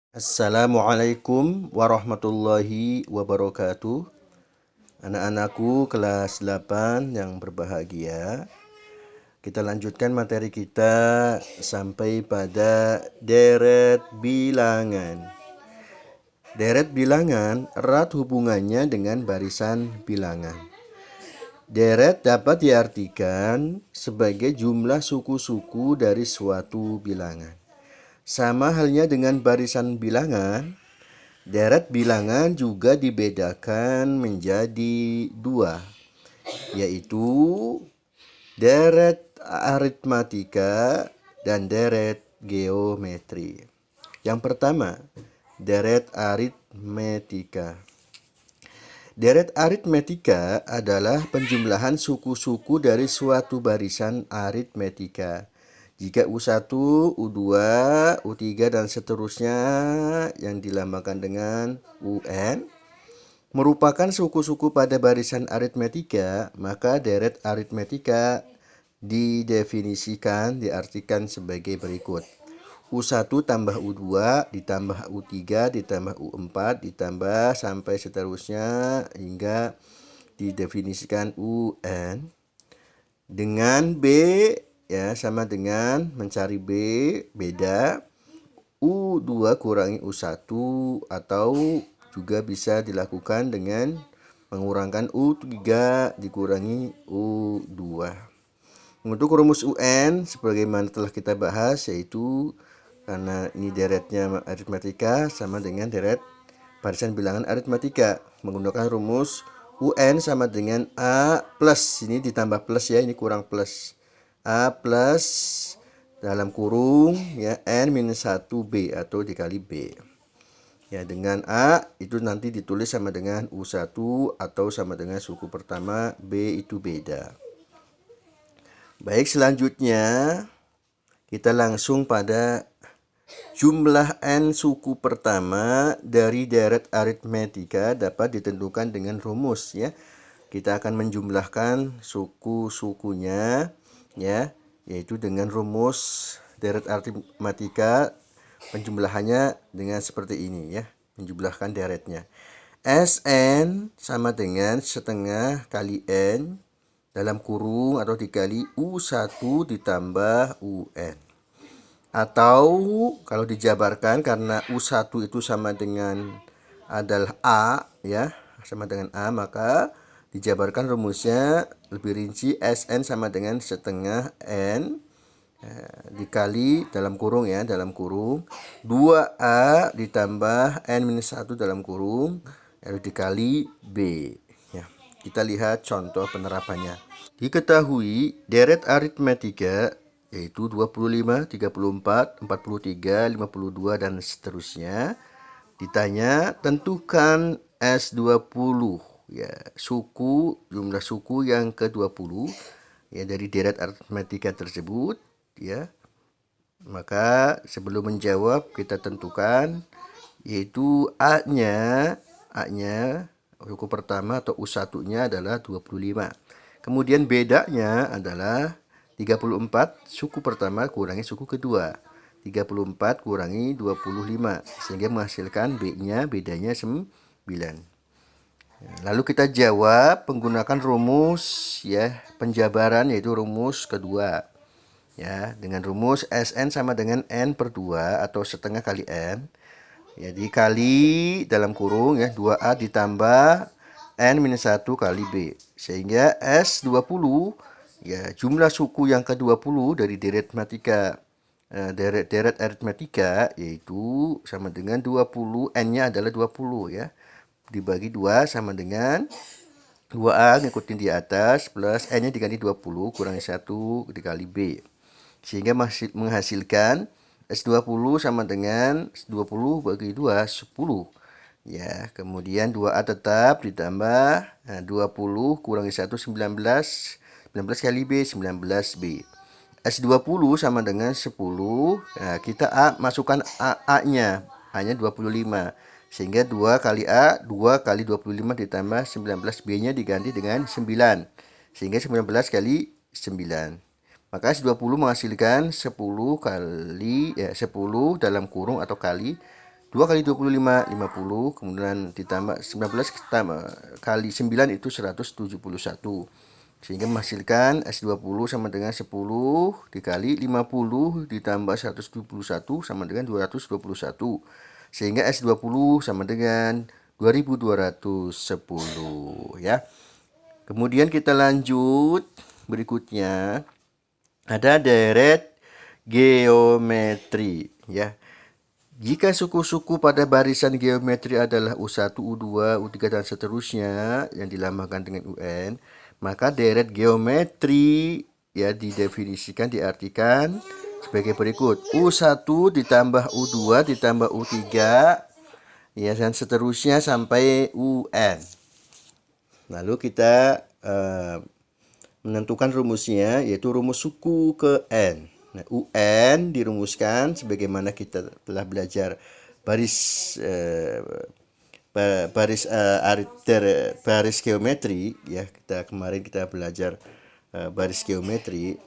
Assalamualaikum warahmatullahi wabarakatuh. Anak-anakku kelas 8 yang berbahagia. Kita lanjutkan materi kita sampai pada deret bilangan. Deret bilangan erat hubungannya dengan barisan bilangan. Deret dapat diartikan sebagai jumlah suku-suku dari suatu bilangan. Sama halnya dengan barisan bilangan, deret bilangan juga dibedakan menjadi dua, yaitu deret aritmatika dan deret geometri. Yang pertama, deret aritmetika. Deret aritmetika adalah penjumlahan suku-suku dari suatu barisan aritmetika. Jika U1, U2, U3, dan seterusnya yang dilambangkan dengan UN merupakan suku-suku pada barisan aritmetika, maka deret aritmetika diartikan sebagai berikut. U1 tambah U2 ditambah U3 ditambah U4 ditambah sampai seterusnya hingga didefinisikan UN dengan B ya sama dengan mencari B beda U2 kurangi U1 atau juga bisa dilakukan dengan mengurangkan U3 dikurangi U2. Untuk rumus UN sebagaimana telah kita bahas, yaitu karena ini deretnya aritmatika sama dengan deret barisan bilangan aritmatika, menggunakan rumus UN sama dengan A plus, ini ditambah plus ya, ini kurang plus, A plus dalam kurung ya N minus 1B atau dikali B. Ya, dengan A itu nanti ditulis sama dengan U1 atau sama dengan suku pertama, B itu beda. Baik, selanjutnya kita langsung pada jumlah N suku pertama dari deret aritmetika dapat ditentukan dengan rumus ya. Kita akan menjumlahkan suku-sukunya ya, yaitu dengan rumus deret aritmetika. Penjumlahannya dengan seperti ini ya, menjumlahkan deretnya. Sn sama dengan setengah kali N dalam kurung atau dikali U1 ditambah UN. Atau kalau dijabarkan karena U1 itu sama dengan adalah A ya, sama dengan A, maka dijabarkan rumusnya lebih rinci. Sn sama dengan setengah N dikali dalam kurung ya, dalam kurung 2A ditambah N-1 dalam kurung lalu dikali B ya. Kita lihat contoh penerapannya. Diketahui deret aritmetika yaitu 25, 34, 43, 52 dan seterusnya. Ditanya tentukan S20 ya, jumlah suku yang ke-20 ya dari deret aritmetika tersebut ya. Maka sebelum menjawab kita tentukan yaitu A-nya suku pertama atau U1-nya adalah 25. Kemudian bedanya adalah 34 suku pertama kurangi suku kedua. 34 kurangi 25 sehingga menghasilkan B-nya bedanya 9. Lalu kita jawab menggunakan rumus ya penjabaran, yaitu rumus kedua. Ya, dengan rumus Sn sama dengan N per 2 atau setengah kali N. Ya, dikali dalam kurung ya 2A ditambah N-1 kali B. Sehingga S20 ya jumlah suku yang ke-20 dari deret aritmetika yaitu sama dengan 20, N-nya adalah 20 ya. Dibagi 2 sama dengan 2A ngikutin di atas plus N-nya dikali 20 kurangi 1 dikali B. Sehingga menghasilkan S20 sama dengan 20 bagi 2, 10. Ya, kemudian 2A tetap ditambah 20 kurangi 1, 19. 19 kali B, 19B. S20 sama dengan 10. Nah, kita masukkan A-nya. A-nya 25. Sehingga 2 kali A, 2 kali 25 ditambah 19B-nya diganti dengan 9. Sehingga 19 kali 9. Maka S20 menghasilkan 10 dalam kurung atau kali 2 kali 25, 50, kemudian ditambah 19 kali 9 itu 171. Sehingga menghasilkan S20 sama dengan 10 dikali 50 ditambah 171 sama dengan 221. Sehingga S20 sama dengan 2210 ya. Kemudian kita lanjut, berikutnya ada deret geometri ya. Jika suku-suku pada barisan geometri adalah U1, U2, U3 dan seterusnya yang dilambangkan dengan UN, maka deret geometri ya didefinisikan, diartikan sebagai berikut. U1 ditambah U2 ditambah U3 ya dan seterusnya sampai UN. Lalu kita menentukan rumusnya, yaitu rumus suku ke N. Nah, UN dirumuskan sebagaimana kita telah belajar baris geometri ya. Kemarin kita belajar baris geometri,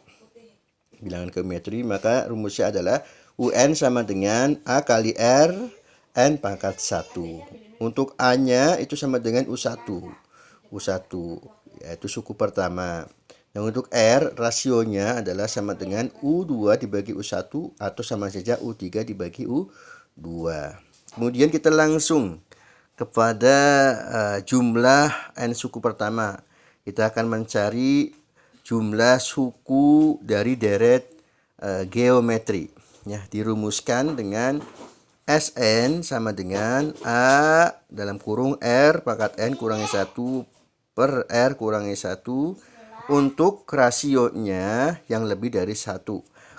bilangan geometri, maka rumusnya adalah UN sama dengan A kali R N pangkat 1. Untuk A-nya itu sama dengan U1 yaitu suku pertama. Nah, untuk R rasionya adalah sama dengan U2 dibagi U1 atau sama saja U3 dibagi U2. Kemudian kita langsung kepada jumlah N suku pertama. Kita akan mencari jumlah suku dari deret geometri. Ya, dirumuskan dengan Sn sama dengan A dalam kurung R pangkat N kurangi 1 per R kurangi 1 untuk rasionya yang lebih dari 1.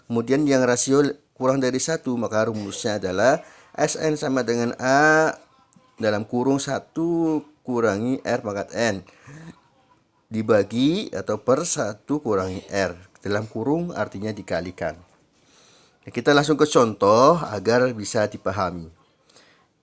Kemudian yang rasio kurang dari 1, maka rumusnya adalah Sn sama dengan A dalam kurung 1 kurangi R pangkat N dibagi atau per 1 kurangi R. Dalam kurung artinya dikalikan. Nah, kita langsung ke contoh agar bisa dipahami.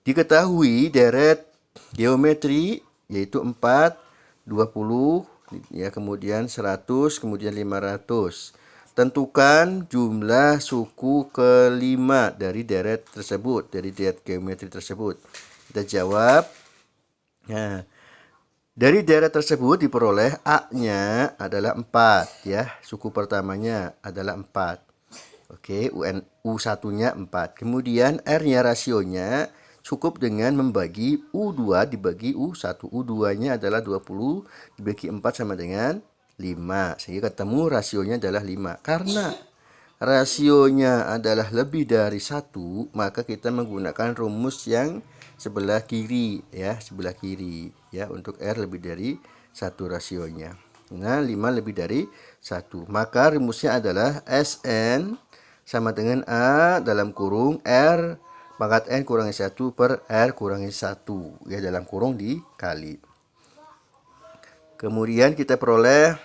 Diketahui deret geometri yaitu 4, 20 ya, kemudian 100, kemudian 500. Tentukan jumlah suku kelima dari deret tersebut, dari deret geometri tersebut. Kita jawab. Nah, dari deret tersebut diperoleh A-nya adalah 4 ya, suku pertamanya adalah 4. Oke, U1-nya 4. Kemudian R-nya rasionya cukup dengan membagi U2 dibagi U1. U2-nya adalah 20 dibagi 4 sama dengan 5. Sehingga ketemu rasionya adalah 5. Karena rasionya adalah lebih dari 1, maka kita menggunakan rumus yang sebelah kiri ya, sebelah kiri ya, untuk R lebih dari 1 rasionya. Nah, 5 lebih dari 1. Maka rumusnya adalah Sn sama dengan A dalam kurung R pangkat N kurangi 1 per R kurangi 1 ya, dalam kurung dikali. Kemudian kita peroleh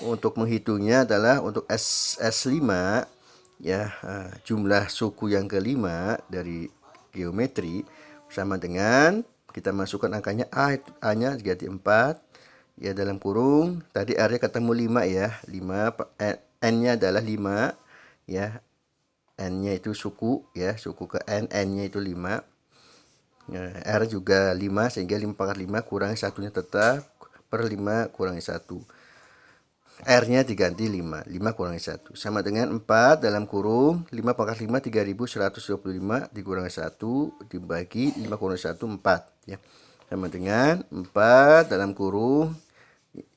untuk menghitungnya adalah untuk S5 ya, jumlah suku yang kelima dari geometri sama dengan kita masukkan angkanya A-nya jadi 4 ya, dalam kurung tadi R-nya ketemu 5 ya, 5 N-nya adalah 5 ya, N-nya itu suku ya, suku ke N, N-nya itu 5. Nah, R juga 5 sehingga 5 pangkat 5 kurangi 1-nya tetap per 5 kurangi 1. R-nya diganti 5, 5 kurangi 1 sama dengan 4 dalam kurung 5 pangkat 5 3125 dikurangi 1 dibagi 5 kurangi 1 4 ya, sama dengan 4 dalam kurung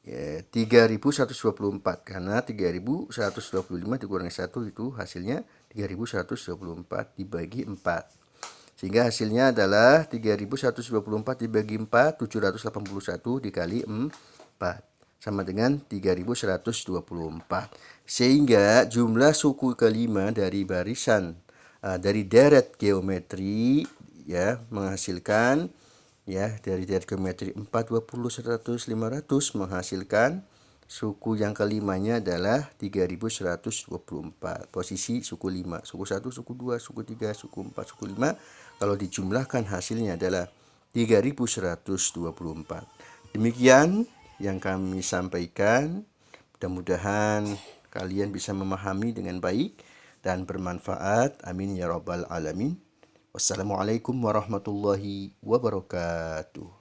3124, karena 3125 dikurangi 1 itu hasilnya 3124 dibagi 4. Sehingga hasilnya adalah 3124 dibagi 4, 781 dikali 4 sama dengan 3124. Sehingga jumlah suku kelima dari barisan dari deret geometri ya menghasilkan ya, dari deret geometri 4, 20, 100, 500 menghasilkan suku yang kelimanya adalah 3124. Posisi suku 5, suku 1, suku 2, suku 3, suku 4, suku 5 kalau dijumlahkan hasilnya adalah 3124. Demikian yang kami sampaikan. Mudah-mudahan kalian bisa memahami dengan baik dan bermanfaat. Amin ya rabbal alamin. Wassalamualaikum warahmatullahi wabarakatuh.